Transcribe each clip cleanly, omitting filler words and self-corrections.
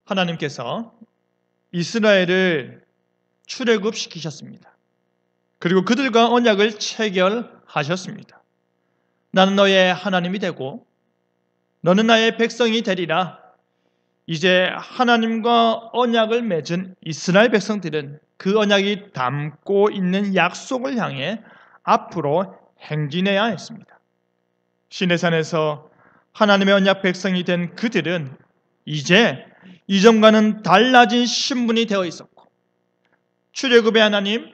하나님께서 이스라엘을 출애굽시키셨습니다. 그리고 그들과 언약을 체결하셨습니다. 나는 너의 하나님이 되고 너는 나의 백성이 되리라. 이제 하나님과 언약을 맺은 이스라엘 백성들은 그 언약이 담고 있는 약속을 향해 앞으로 행진해야 했습니다. 시내산에서 하나님의 언약 백성이 된 그들은 이제 이전과는 달라진 신분이 되어 있었고, 출애굽의 하나님,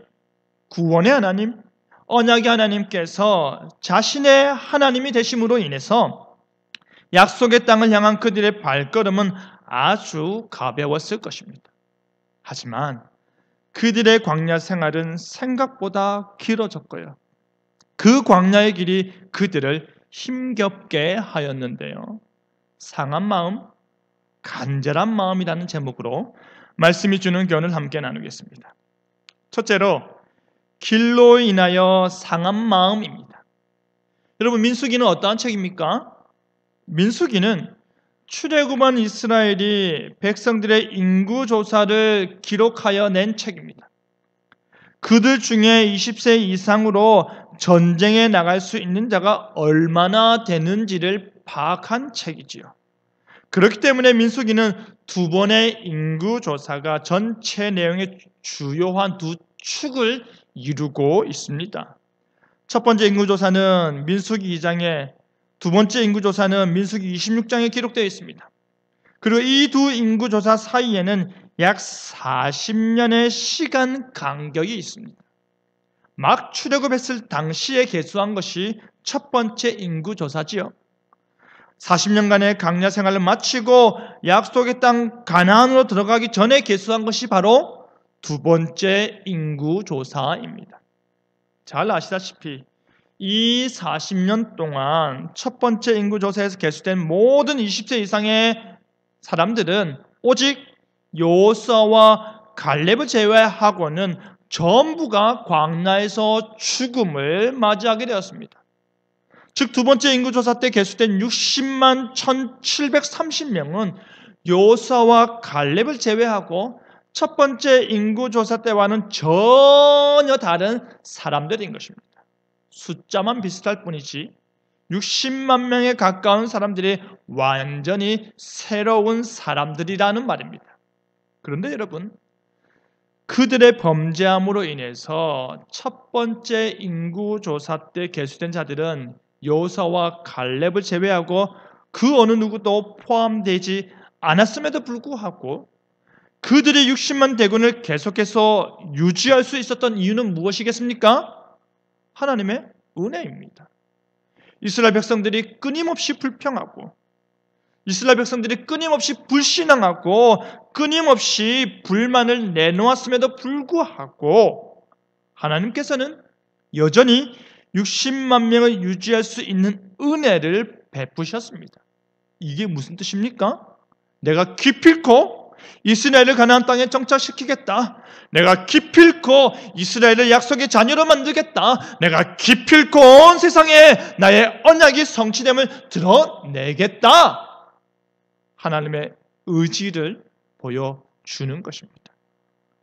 구원의 하나님, 언약의 하나님께서 자신의 하나님이 되심으로 인해서 약속의 땅을 향한 그들의 발걸음은 아주 가벼웠을 것입니다. 하지만 그들의 광야 생활은 생각보다 길어졌고요. 그 광야의 길이 그들을 힘겹게 하였는데요. 상한 마음, 간절한 마음이라는 제목으로 말씀이 주는 교훈을 함께 나누겠습니다. 첫째로, 길로 인하여 상한 마음입니다. 여러분, 민수기는 어떠한 책입니까? 민수기는 출애굽한 이스라엘이 백성들의 인구 조사를 기록하여 낸 책입니다. 그들 중에 20세 이상으로 전쟁에 나갈 수 있는 자가 얼마나 되는지를 파악한 책이지요. 그렇기 때문에 민수기는 두 번의 인구 조사가 전체 내용의 주요한 두 축을 이루고 있습니다. 첫 번째 인구 조사는 민수기 2장에, 두 번째 인구 조사는 민수기 26장에 기록되어 있습니다. 그리고 이 두 인구 조사 사이에는 약 40년의 시간 간격이 있습니다. 막 출애굽했을 당시에 계수한 것이 첫 번째 인구 조사지요. 40년간의 광야 생활을 마치고 약속의 땅 가나안으로 들어가기 전에 계수한 것이 바로 두 번째 인구 조사입니다. 잘 아시다시피 이 40년 동안 첫 번째 인구 조사에서 계수된 모든 20세 이상의 사람들은 오직 여호수아와 갈렙을 제외하고는 전부가 광야에서 죽음을 맞이하게 되었습니다. 즉 두 번째 인구조사 때 계수된 60만 1730명은 여호수아와 갈렙을 제외하고 첫 번째 인구조사 때와는 전혀 다른 사람들인 것입니다. 숫자만 비슷할 뿐이지 60만 명에 가까운 사람들이 완전히 새로운 사람들이라는 말입니다. 그런데 여러분, 그들의 범죄함으로 인해서 첫 번째 인구조사 때 계수된 자들은 여호수아와 갈렙을 제외하고 그 어느 누구도 포함되지 않았음에도 불구하고 그들의 60만 대군을 계속해서 유지할 수 있었던 이유는 무엇이겠습니까? 하나님의 은혜입니다. 이스라엘 백성들이 끊임없이 불평하고, 이스라엘 백성들이 끊임없이 불신앙하고 끊임없이 불만을 내놓았음에도 불구하고 하나님께서는 여전히 60만 명을 유지할 수 있는 은혜를 베푸셨습니다. 이게 무슨 뜻입니까? 내가 기필코 이스라엘을 가나안 땅에 정착시키겠다. 내가 기필코 이스라엘을 약속의 자녀로 만들겠다. 내가 기필코 온 세상에 나의 언약이 성취됨을 드러내겠다. 하나님의 의지를 보여주는 것입니다.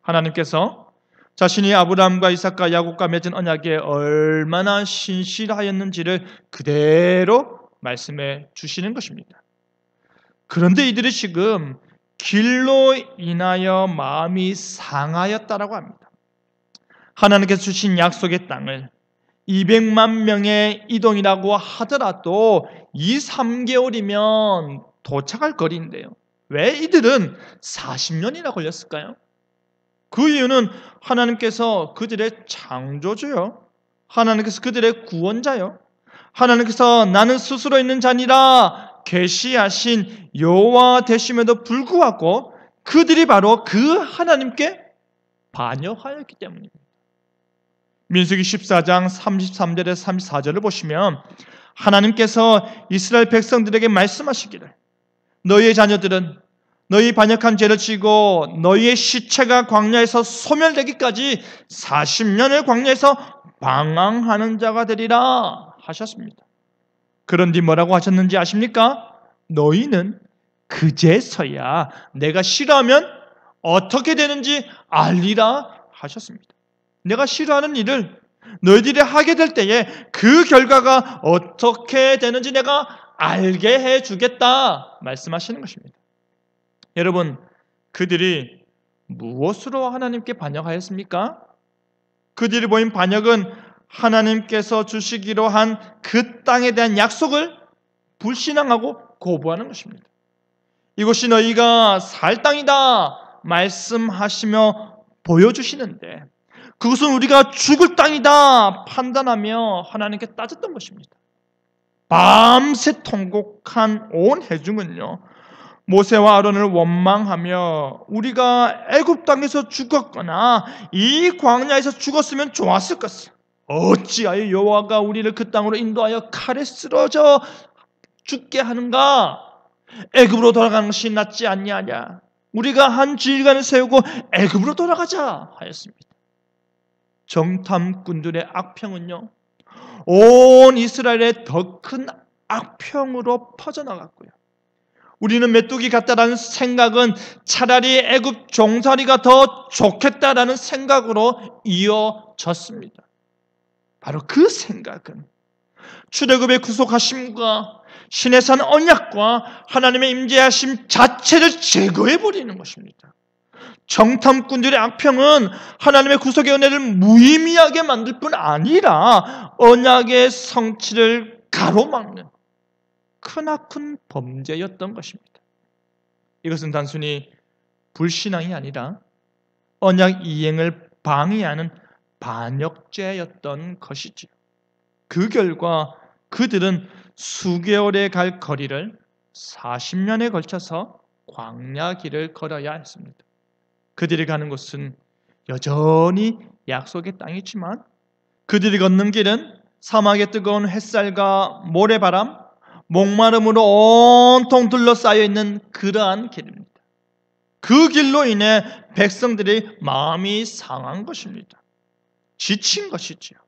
하나님께서 자신이 아브라함과 이삭과 야곱과 맺은 언약에 얼마나 신실하였는지를 그대로 말씀해 주시는 것입니다. 그런데 이들이 지금 길로 인하여 마음이 상하였다라고 합니다. 하나님께서 주신 약속의 땅을 200만 명의 이동이라고 하더라도 2-3개월이면 도착할 거리인데요. 왜 이들은 40년이나 걸렸을까요? 그 이유는 하나님께서 그들의 창조주요, 하나님께서 그들의 구원자요, 하나님께서 나는 스스로 있는 자니라 계시하신 여호와 되심에도 불구하고 그들이 바로 그 하나님께 반역하였기 때문입니다. 민수기 14장 33절에서 34절을 보시면 하나님께서 이스라엘 백성들에게 말씀하시기를, 너희의 자녀들은 너희 반역한 죄를 지고 너희의 시체가 광야에서 소멸되기까지 40년을 광야에서 방황하는 자가 되리라 하셨습니다. 그런 뒤 뭐라고 하셨는지 아십니까? 너희는 그제서야 내가 싫어하면 어떻게 되는지 알리라 하셨습니다. 내가 싫어하는 일을 너희들이 하게 될 때에 그 결과가 어떻게 되는지 내가 알게 해주겠다 말씀하시는 것입니다. 여러분, 그들이 무엇으로 하나님께 반역하였습니까? 그들이 보인 반역은 하나님께서 주시기로 한 그 땅에 대한 약속을 불신앙하고 거부하는 것입니다. 이곳이 너희가 살 땅이다 말씀하시며 보여주시는데 그것은 우리가 죽을 땅이다 판단하며 하나님께 따졌던 것입니다. 밤새 통곡한 온 회중은요, 모세와 아론을 원망하며 우리가 애굽 땅에서 죽었거나 이 광야에서 죽었으면 좋았을 것을, 어찌하여 여호와가 우리를 그 땅으로 인도하여 칼에 쓰러져 죽게 하는가? 애굽으로 돌아가는 것이 낫지 않냐냐? 우리가 한 지휘관을 세우고 애굽으로 돌아가자 하였습니다. 정탐꾼들의 악평은요, 온 이스라엘의 더 큰 악평으로 퍼져나갔고요. 우리는 메뚜기 같다라는 생각은 차라리 애굽 종살이가 더 좋겠다라는 생각으로 이어졌습니다. 바로 그 생각은 출애굽의 구속하심과 신의 산 언약과 하나님의 임재하심 자체를 제거해버리는 것입니다. 정탐꾼들의 악평은 하나님의 구속의 은혜를 무의미하게 만들 뿐 아니라 언약의 성취를 가로막는 크나큰 범죄였던 것입니다. 이것은 단순히 불신앙이 아니라 언약 이행을 방해하는 반역죄였던 것이지요. 그 결과 그들은 수개월에 갈 거리를 40년에 걸쳐서 광야 길을 걸어야 했습니다. 그들이 가는 곳은 여전히 약속의 땅이지만 그들이 걷는 길은 사막의 뜨거운 햇살과 모래바람, 목마름으로 온통 둘러싸여 있는 그러한 길입니다. 그 길로 인해 백성들이 마음이 상한 것입니다. 지친 것이지요.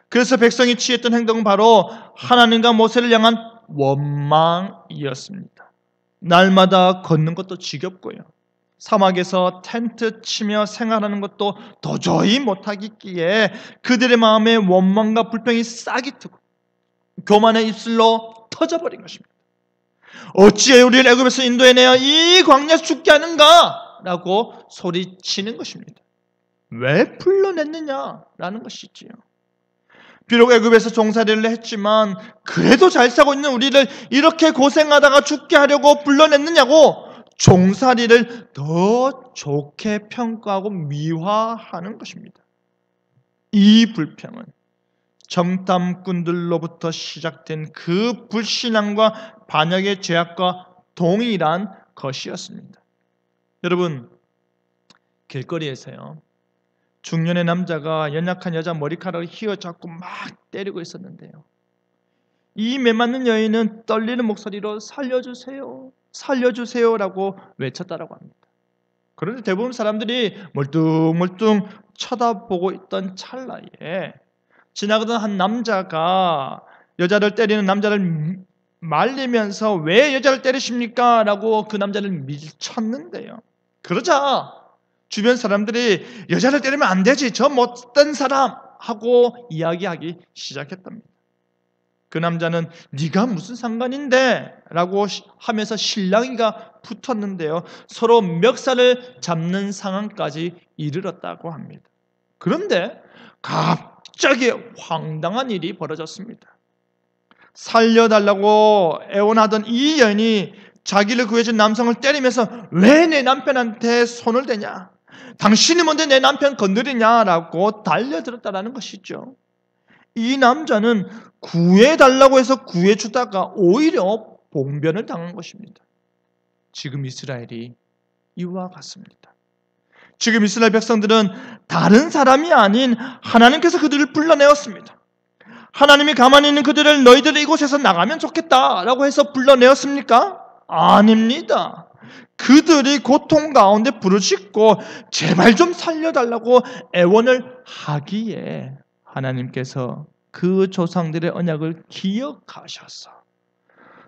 그래서 백성이 취했던 행동은 바로 하나님과 모세를 향한 원망이었습니다. 날마다 걷는 것도 지겹고요, 사막에서 텐트 치며 생활하는 것도 도저히 못하겠기에 그들의 마음에 원망과 불평이 싹이 트고 교만의 입술로 터져버린 것입니다. 어찌해 우리를 애굽에서 인도해내어 이 광야에서 죽게 하는가? 라고 소리치는 것입니다. 왜 불러냈느냐라는 것이지요. 비록 애굽에서 종살이를 했지만 그래도 잘 살고 있는 우리를 이렇게 고생하다가 죽게 하려고 불러냈느냐고 종살이를 더 좋게 평가하고 미화하는 것입니다. 이 불평은 정탐꾼들로부터 시작된 그 불신앙과 반역의 죄악과 동일한 것이었습니다. 여러분, 길거리에서요, 중년의 남자가 연약한 여자 머리카락을 휘어잡고 막 때리고 있었는데요, 이 매맞는 여인은 떨리는 목소리로 살려주세요, 살려주세요라고 외쳤다라고 합니다. 그런데 대부분 사람들이 멀뚱멀뚱 쳐다보고 있던 찰나에 지나가던 한 남자가 여자를 때리는 남자를 말리면서 왜 여자를 때리십니까? 라고 그 남자를 밀쳤는데요, 그러자 주변 사람들이 여자를 때리면 안 되지, 저 못된 사람 하고 이야기하기 시작했답니다. 그 남자는 네가 무슨 상관인데? 라고 하면서 실랑이가 붙었는데요, 서로 멱살을 잡는 상황까지 이르렀다고 합니다. 그런데 갑자기 황당한 일이 벌어졌습니다. 살려달라고 애원하던 이 여인이 자기를 구해준 남성을 때리면서 왜 내 남편한테 손을 대냐? 당신이 뭔데 내 남편 건드리냐라고 달려들었다라는 것이죠. 이 남자는 구해달라고 해서 구해주다가 오히려 봉변을 당한 것입니다. 지금 이스라엘이 이와 같습니다. 지금 이스라엘 백성들은 다른 사람이 아닌 하나님께서 그들을 불러내었습니다. 하나님이 가만히 있는 그들을 너희들이 이곳에서 나가면 좋겠다라고 해서 불러내었습니까? 아닙니다. 그들이 고통 가운데 부르짖고 제발 좀 살려달라고 애원을 하기에 하나님께서 그 조상들의 언약을 기억하셔서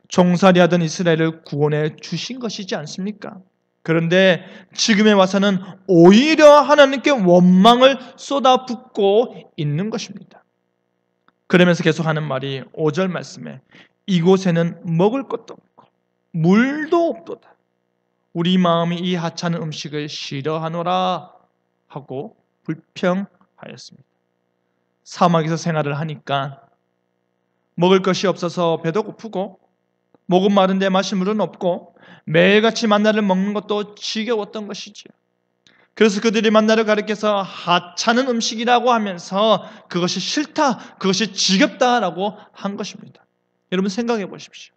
종살이하던 이스라엘을 구원해 주신 것이지 않습니까? 그런데 지금에 와서는 오히려 하나님께 원망을 쏟아붓고 있는 것입니다. 그러면서 계속하는 말이 5절 말씀에 이곳에는 먹을 것도 없고 물도 없도다. 우리 마음이 이 하찮은 음식을 싫어하노라 하고 불평하였습니다. 사막에서 생활을 하니까 먹을 것이 없어서 배도 고프고 목은 마른데 마실 물은 없고 매일같이 만나를 먹는 것도 지겨웠던 것이지요. 그래서 그들이 만나를 가리켜서 하찮은 음식이라고 하면서 그것이 싫다, 그것이 지겹다라고 한 것입니다. 여러분 생각해 보십시오.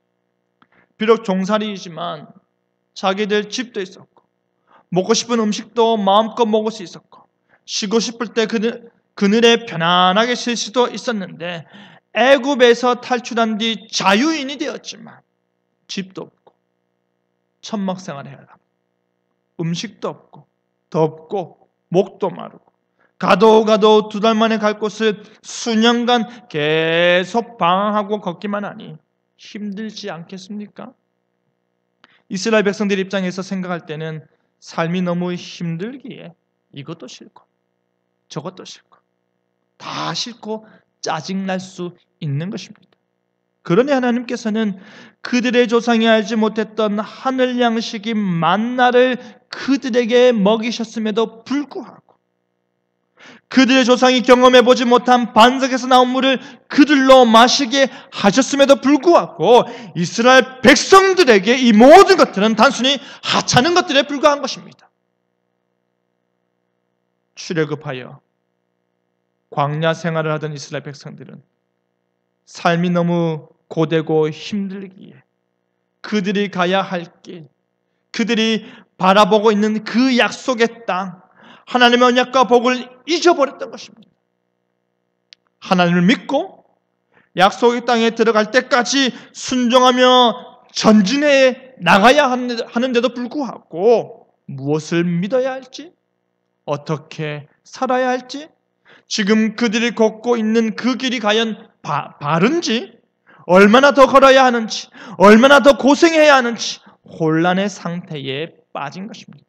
비록 종살이이지만 자기들 집도 있었고 먹고 싶은 음식도 마음껏 먹을 수 있었고 쉬고 싶을 때 그늘에 편안하게 쉴 수도 있었는데 애굽에서 탈출한 뒤 자유인이 되었지만 집도 없고 천막 생활을 해야 합니다. 음식도 없고 덥고 목도 마르고 가도 2달 만에 갈 곳을 수년간 계속 방황하고 걷기만 하니 힘들지 않겠습니까? 이스라엘 백성들 입장에서 생각할 때는 삶이 너무 힘들기에 이것도 싫고 저것도 싫고 다 싫고 짜증날 수 있는 것입니다. 그러니 하나님께서는 그들의 조상이 알지 못했던 하늘 양식인 만나를 그들에게 먹이셨음에도 불구하고 그들의 조상이 경험해보지 못한 반석에서 나온 물을 그들로 마시게 하셨음에도 불구하고 이스라엘 백성들에게 이 모든 것들은 단순히 하찮은 것들에 불과한 것입니다. 출애굽하여 광야 생활을 하던 이스라엘 백성들은 삶이 너무 고되고 힘들기에 그들이 가야 할 길, 그들이 바라보고 있는 그 약속의 땅, 하나님의 언약과 복을 잊어버렸던 것입니다. 하나님을 믿고 약속의 땅에 들어갈 때까지 순종하며 전진해 나가야 하는데도 불구하고 무엇을 믿어야 할지, 어떻게 살아야 할지, 지금 그들이 걷고 있는 그 길이 과연 바른지, 얼마나 더 걸어야 하는지, 얼마나 더 고생해야 하는지 혼란의 상태에 빠진 것입니다.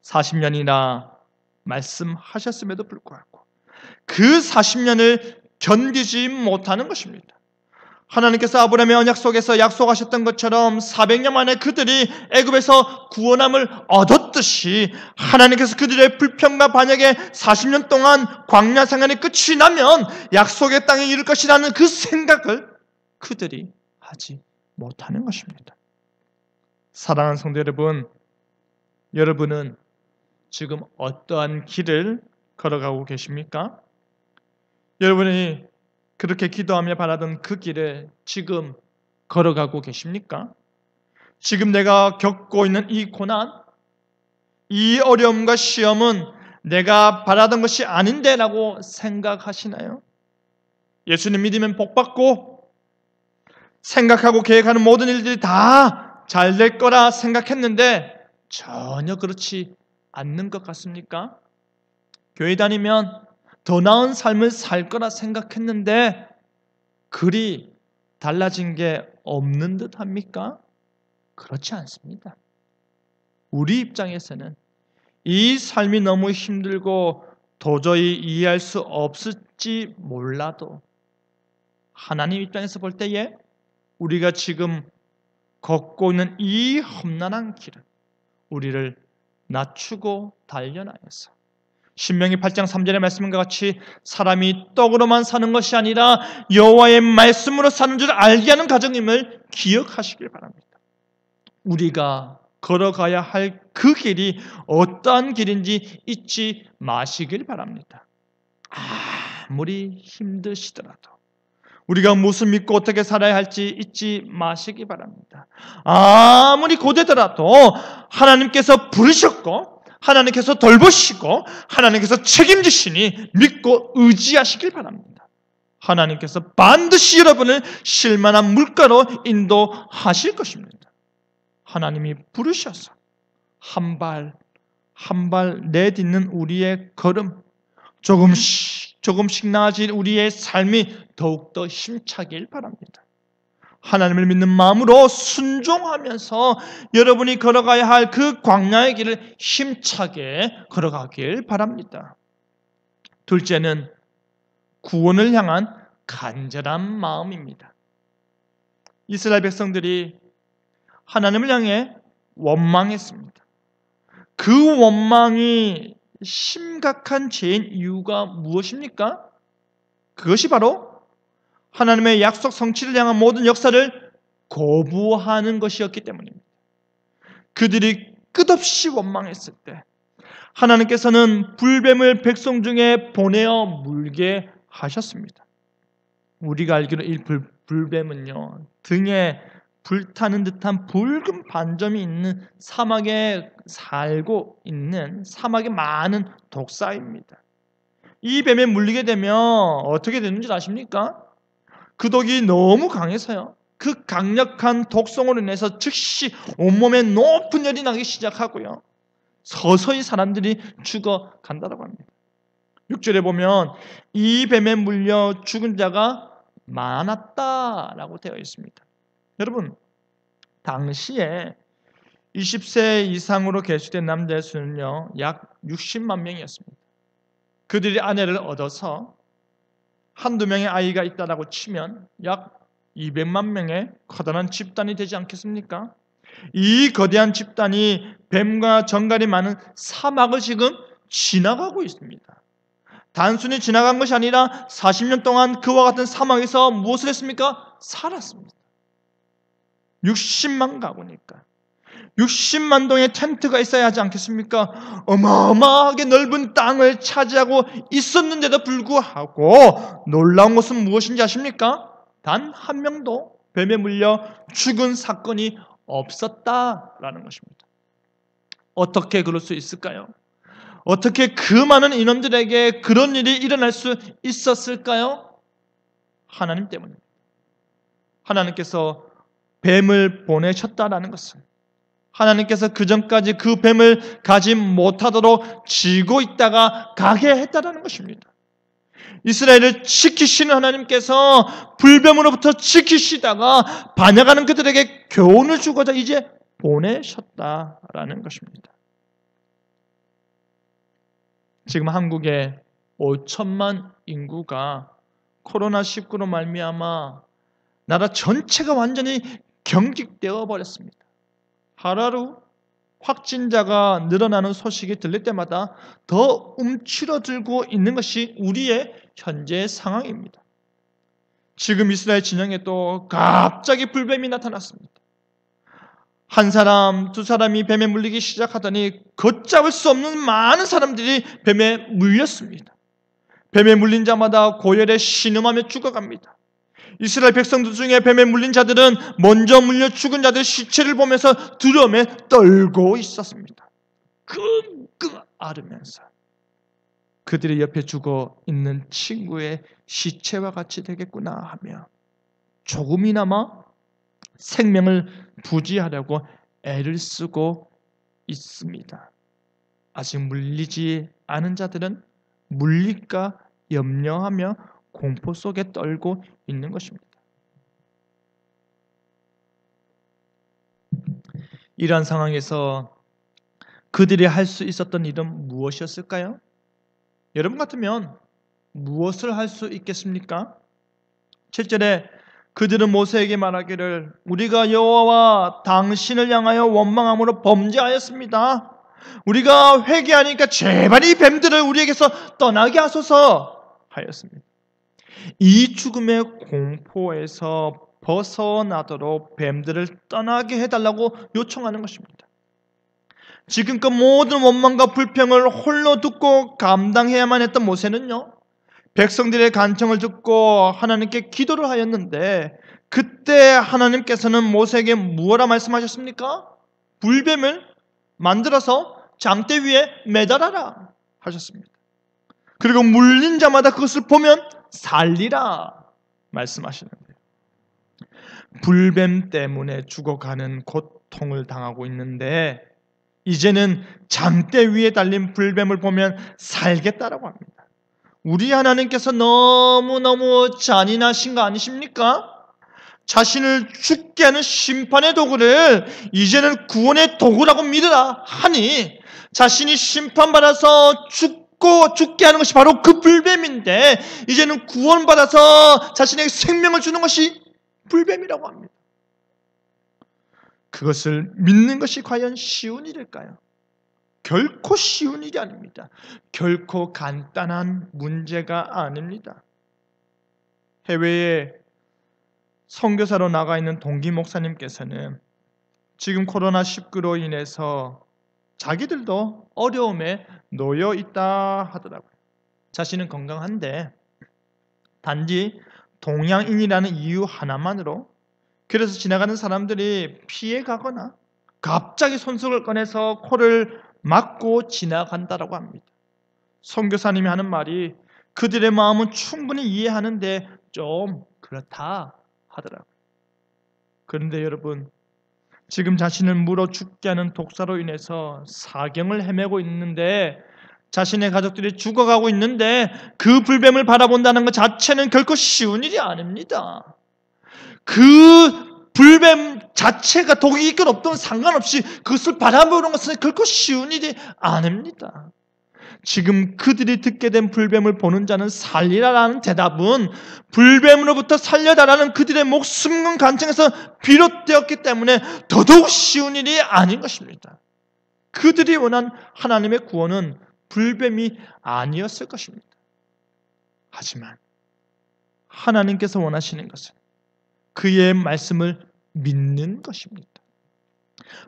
40년이나 말씀하셨음에도 불구하고 그 40년을 견디지 못하는 것입니다. 하나님께서 아브라함의 언약 속에서 약속하셨던 것처럼 400년 만에 그들이 애굽에서 구원함을 얻었듯이 하나님께서 그들의 불평과 반역에 40년 동안 광야 생활이 끝이 나면 약속의 땅에 이를 것이라는 그 생각을 그들이 하지 못하는 것입니다. 사랑하는 성도 여러분, 여러분은 지금 어떠한 길을 걸어가고 계십니까? 여러분이 그렇게 기도하며 바라던 그 길을 지금 걸어가고 계십니까? 지금 내가 겪고 있는 이 고난, 이 어려움과 시험은 내가 바라던 것이 아닌데 라고 생각하시나요? 예수님 믿으면 복받고 생각하고 계획하는 모든 일들이 다 잘 될 거라 생각했는데 전혀 그렇지 않는 것 같습니까? 교회 다니면 더 나은 삶을 살 거라 생각했는데 그리 달라진 게 없는 듯 합니까? 그렇지 않습니다. 우리 입장에서는 이 삶이 너무 힘들고 도저히 이해할 수 없을지 몰라도 하나님 입장에서 볼 때에 우리가 지금 걷고 있는 이 험난한 길은 우리를 낮추고 단련하여서 신명기 8장 3절의 말씀과 같이 사람이 떡으로만 사는 것이 아니라 여호와의 말씀으로 사는 줄 알게 하는 가정임을 기억하시길 바랍니다. 우리가 걸어가야 할 그 길이 어떠한 길인지 잊지 마시길 바랍니다. 아무리 힘드시더라도 우리가 무엇을 믿고 어떻게 살아야 할지 잊지 마시기 바랍니다. 아무리 고되더라도 하나님께서 부르셨고 하나님께서 돌보시고 하나님께서 책임지시니 믿고 의지하시길 바랍니다. 하나님께서 반드시 여러분을 쉴만한 물가로 인도하실 것입니다. 하나님이 부르셔서 한 발 한 발 내딛는 우리의 걸음, 조금씩 나아질 우리의 삶이 더욱더 힘차길 바랍니다. 하나님을 믿는 마음으로 순종하면서 여러분이 걸어가야 할 그 광야의 길을 힘차게 걸어가길 바랍니다. 둘째는 구원을 향한 간절한 마음입니다. 이스라엘 백성들이 하나님을 향해 원망했습니다. 그 원망이 심각한 죄인 이유가 무엇입니까? 그것이 바로 하나님의 약속 성취를 향한 모든 역사를 거부하는 것이었기 때문입니다. 그들이 끝없이 원망했을 때 하나님께서는 불뱀을 백성 중에 보내어 물게 하셨습니다. 우리가 알기로 이 불뱀은요, 등에 불타는 듯한 붉은 반점이 있는 사막에 살고 있는 사막에 많은 독사입니다. 이 뱀에 물리게 되면 어떻게 되는 줄 아십니까? 그 독이 너무 강해서요, 그 강력한 독성으로 인해서 즉시 온몸에 높은 열이 나기 시작하고요, 서서히 사람들이 죽어간다고 합니다. 6절에 보면 이 뱀에 물려 죽은 자가 많았다라고 되어 있습니다. 여러분, 당시에 20세 이상으로 계수된 남자의 수는요, 약 60만 명이었습니다. 그들이 아내를 얻어서 한두 명의 아이가 있다라고 치면 약 200만 명의 커다란 집단이 되지 않겠습니까? 이 거대한 집단이 뱀과 정갈이 많은 사막을 지금 지나가고 있습니다. 단순히 지나간 것이 아니라 40년 동안 그와 같은 사막에서 무엇을 했습니까? 살았습니다. 60만 가구니까 60만 동의 텐트가 있어야 하지 않겠습니까? 어마어마하게 넓은 땅을 차지하고 있었는데도 불구하고 놀라운 것은 무엇인지 아십니까? 단 한 명도 뱀에 물려 죽은 사건이 없었다라는 것입니다. 어떻게 그럴 수 있을까요? 어떻게 그 많은 인원들에게 그런 일이 일어날 수 있었을까요? 하나님 때문입니다. 하나님께서 뱀을 보내셨다라는 것은 하나님께서 그전까지 그 뱀을 가지 못하도록 쥐고 있다가 가게 했다라는 것입니다. 이스라엘을 지키시는 하나님께서 불뱀으로부터 지키시다가 반역하는 그들에게 교훈을 주고자 이제 보내셨다라는 것입니다. 지금 한국의 5천만 인구가 코로나19로 말미암아 나라 전체가 완전히 경직되어 버렸습니다. 하루하루 확진자가 늘어나는 소식이 들릴 때마다 더 움츠러들고 있는 것이 우리의 현재 상황입니다. 지금 이스라엘 진영에도 갑자기 불뱀이 나타났습니다. 한 사람, 두 사람이 뱀에 물리기 시작하더니 걷잡을 수 없는 많은 사람들이 뱀에 물렸습니다. 뱀에 물린 자마다 고열에 신음하며 죽어갑니다. 이스라엘 백성들 중에 뱀에 물린 자들은 먼저 물려 죽은 자들의 시체를 보면서 두려움에 떨고 있었습니다. 끙끙 앓으면서 그들의 옆에 죽어 있는 친구의 시체와 같이 되겠구나 하며 조금이나마 생명을 부지하려고 애를 쓰고 있습니다. 아직 물리지 않은 자들은 물릴까 염려하며 공포 속에 떨고 있는 것입니다. 이러한 상황에서 그들이 할 수 있었던 일은 무엇이었을까요? 여러분 같으면 무엇을 할 수 있겠습니까? 7절에 그들은 모세에게 말하기를 우리가 여호와와 당신을 향하여 원망함으로 범죄하였습니다. 우리가 회개하니까 제발 이 뱀들을 우리에게서 떠나게 하소서 하였습니다. 이 죽음의 공포에서 벗어나도록 뱀들을 떠나게 해달라고 요청하는 것입니다. 지금껏 모든 원망과 불평을 홀로 듣고 감당해야만 했던 모세는요, 백성들의 간청을 듣고 하나님께 기도를 하였는데 그때 하나님께서는 모세에게 무엇라 말씀하셨습니까? 불뱀을 만들어서 장대 위에 매달아라 하셨습니다. 그리고 물린 자마다 그것을 보면 살리라 말씀하시는데요. 불뱀 때문에 죽어가는 고통을 당하고 있는데 이제는 장대 위에 달린 불뱀을 보면 살겠다라고 합니다. 우리 하나님께서 너무너무 잔인하신 거 아니십니까? 자신을 죽게 하는 심판의 도구를 이제는 구원의 도구라고 믿으라 하니, 자신이 심판받아서 죽게 하는 것이 바로 그 불뱀인데, 이제는 구원받아서 자신에게 생명을 주는 것이 불뱀이라고 합니다. 그것을 믿는 것이 과연 쉬운 일일까요? 결코 쉬운 일이 아닙니다. 결코 간단한 문제가 아닙니다. 해외에 선교사로 나가 있는 동기 목사님께서는 지금 코로나19로 인해서 자기들도 어려움에 놓여 있다 하더라고요. 자신은 건강한데 단지 동양인이라는 이유 하나만으로 그래서 지나가는 사람들이 피해가거나 갑자기 손수건을 꺼내서 코를 막고 지나간다라고 합니다. 선교사님이 하는 말이 그들의 마음은 충분히 이해하는데 좀 그렇다 하더라고요. 그런데 여러분, 지금 자신을 물어 죽게 하는 독사로 인해서 사경을 헤매고 있는데, 자신의 가족들이 죽어가고 있는데 그 불뱀을 바라본다는 것 자체는 결코 쉬운 일이 아닙니다. 그 불뱀 자체가 독이 있건 없든 상관없이 그것을 바라보는 것은 결코 쉬운 일이 아닙니다. 지금 그들이 듣게 된 불뱀을 보는 자는 살리라라는 대답은 불뱀으로부터 살려달라는 그들의 목숨 간청에서 비롯되었기 때문에 더더욱 쉬운 일이 아닌 것입니다. 그들이 원한 하나님의 구원은 불뱀이 아니었을 것입니다. 하지만 하나님께서 원하시는 것은 그의 말씀을 믿는 것입니다.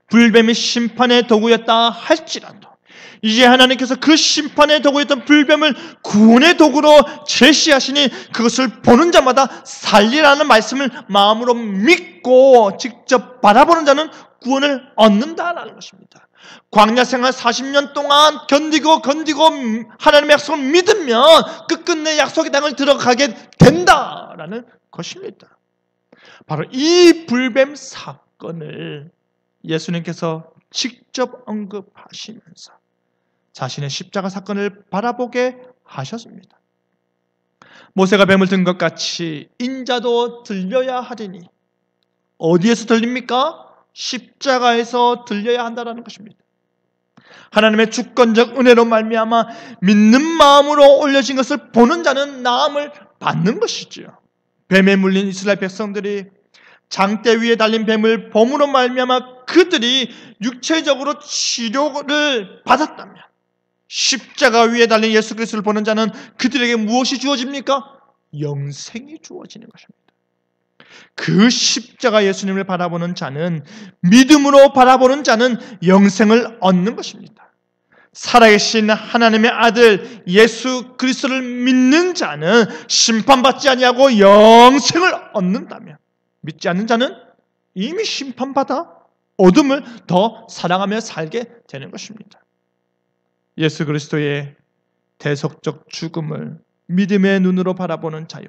불뱀이 심판의 도구였다 할지라도 이제 하나님께서 그 심판의 도구였던 불뱀을 구원의 도구로 제시하시니 그것을 보는 자마다 살리라는 말씀을 마음으로 믿고 직접 바라보는 자는 구원을 얻는다라는 것입니다. 광야 생활 40년 동안 견디고 하나님의 약속을 믿으면 끝끝내 약속의 땅을 들어가게 된다라는 것입니다. 바로 이 불뱀 사건을 예수님께서 직접 언급하시면서 자신의 십자가 사건을 바라보게 하셨습니다. 모세가 뱀을 든 것 같이 인자도 들려야 하리니, 어디에서 들립니까? 십자가에서 들려야 한다는 것입니다. 하나님의 주권적 은혜로 말미암아 믿는 마음으로 올려진 것을 보는 자는 나음을 받는 것이지요. 뱀에 물린 이스라엘 백성들이 장대 위에 달린 뱀을 봄으로 말미암아 그들이 육체적으로 치료를 받았다면, 십자가 위에 달린 예수 그리스도를 보는 자는 그들에게 무엇이 주어집니까? 영생이 주어지는 것입니다. 그 십자가 예수님을 바라보는 자는, 믿음으로 바라보는 자는 영생을 얻는 것입니다. 살아계신 하나님의 아들 예수 그리스도를 믿는 자는 심판받지 아니하고 영생을 얻는다면, 믿지 않는 자는 이미 심판받아 어둠을 더 사랑하며 살게 되는 것입니다. 예수 그리스도의 대속적 죽음을 믿음의 눈으로 바라보는 자요,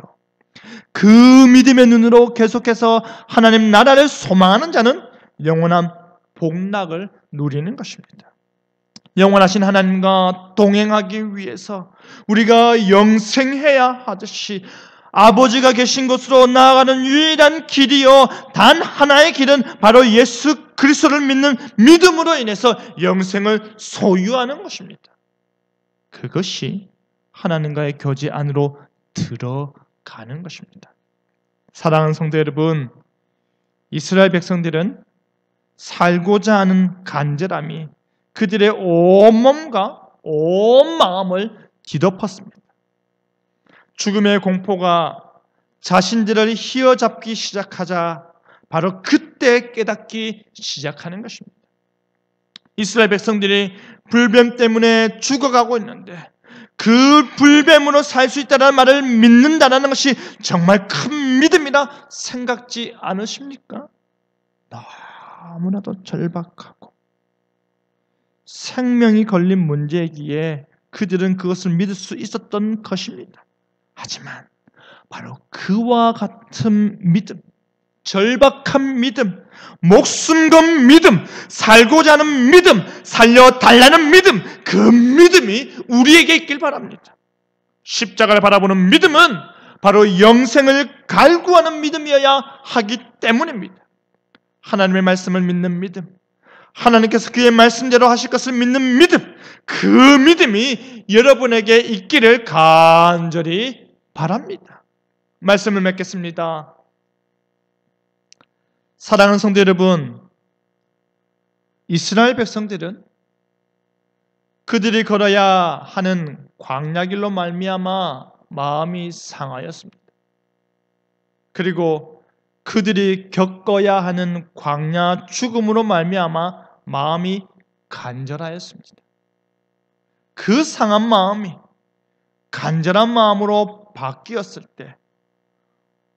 그 믿음의 눈으로 계속해서 하나님 나라를 소망하는 자는 영원한 복락을 누리는 것입니다. 영원하신 하나님과 동행하기 위해서 우리가 영생해야 하듯이 아버지가 계신 곳으로 나아가는 유일한 길이요 단 하나의 길은 바로 예수 그리스도를 믿는 믿음으로 인해서 영생을 소유하는 것입니다. 그것이 하나님과의 교제 안으로 들어가는 것입니다. 사랑하는 성도 여러분, 이스라엘 백성들은 살고자 하는 간절함이 그들의 온 몸과 온 마음을 뒤덮었습니다. 죽음의 공포가 자신들을 휘어잡기 시작하자 바로 그때 깨닫기 시작하는 것입니다. 이스라엘 백성들이 불뱀 때문에 죽어가고 있는데 그 불뱀으로 살 수 있다는 말을 믿는다는 것이 정말 큰 믿음이라 생각지 않으십니까? 너무나도 절박하고 생명이 걸린 문제이기에 그들은 그것을 믿을 수 있었던 것입니다. 하지만 바로 그와 같은 믿음, 절박한 믿음, 목숨 건 믿음, 살고자 하는 믿음, 살려달라는 믿음, 그 믿음이 우리에게 있길 바랍니다. 십자가를 바라보는 믿음은 바로 영생을 갈구하는 믿음이어야 하기 때문입니다. 하나님의 말씀을 믿는 믿음, 하나님께서 그의 말씀대로 하실 것을 믿는 믿음, 그 믿음이 여러분에게 있기를 간절히 바랍니다. 말씀을 맺겠습니다. 사랑하는 성도 여러분, 이스라엘 백성들은 그들이 걸어야 하는 광야길로 말미암아 마음이 상하였습니다. 그리고 그들이 겪어야 하는 광야 죽음으로 말미암아 마음이 간절하였습니다. 그 상한 마음이 간절한 마음으로 바뀌었을 때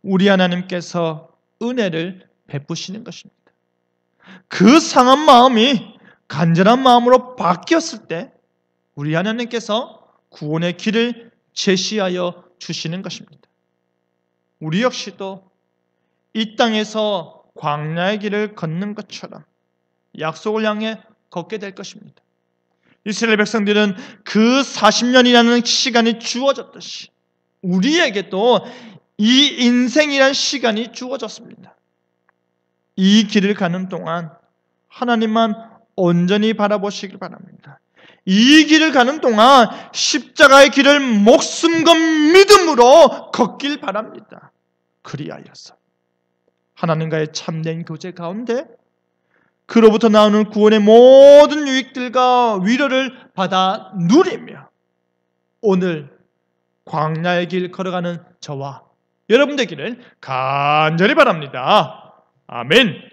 우리 하나님께서 은혜를 베푸시는 것입니다. 그 상한 마음이 간절한 마음으로 바뀌었을 때 우리 하나님께서 구원의 길을 제시하여 주시는 것입니다. 우리 역시도 이 땅에서 광야의 길을 걷는 것처럼 약속을 향해 걷게 될 것입니다. 이스라엘 백성들은 그 40년이라는 시간이 주어졌듯이 우리에게도 이 인생이란 시간이 주어졌습니다. 이 길을 가는 동안 하나님만 온전히 바라보시길 바랍니다. 이 길을 가는 동안 십자가의 길을 목숨과 믿음으로 걷길 바랍니다. 그리하여서 하나님과의 참된 교제 가운데 그로부터 나오는 구원의 모든 유익들과 위로를 받아 누리며 오늘 광야의 길 걸어가는 저와 여러분 되기를 간절히 바랍니다. 아멘.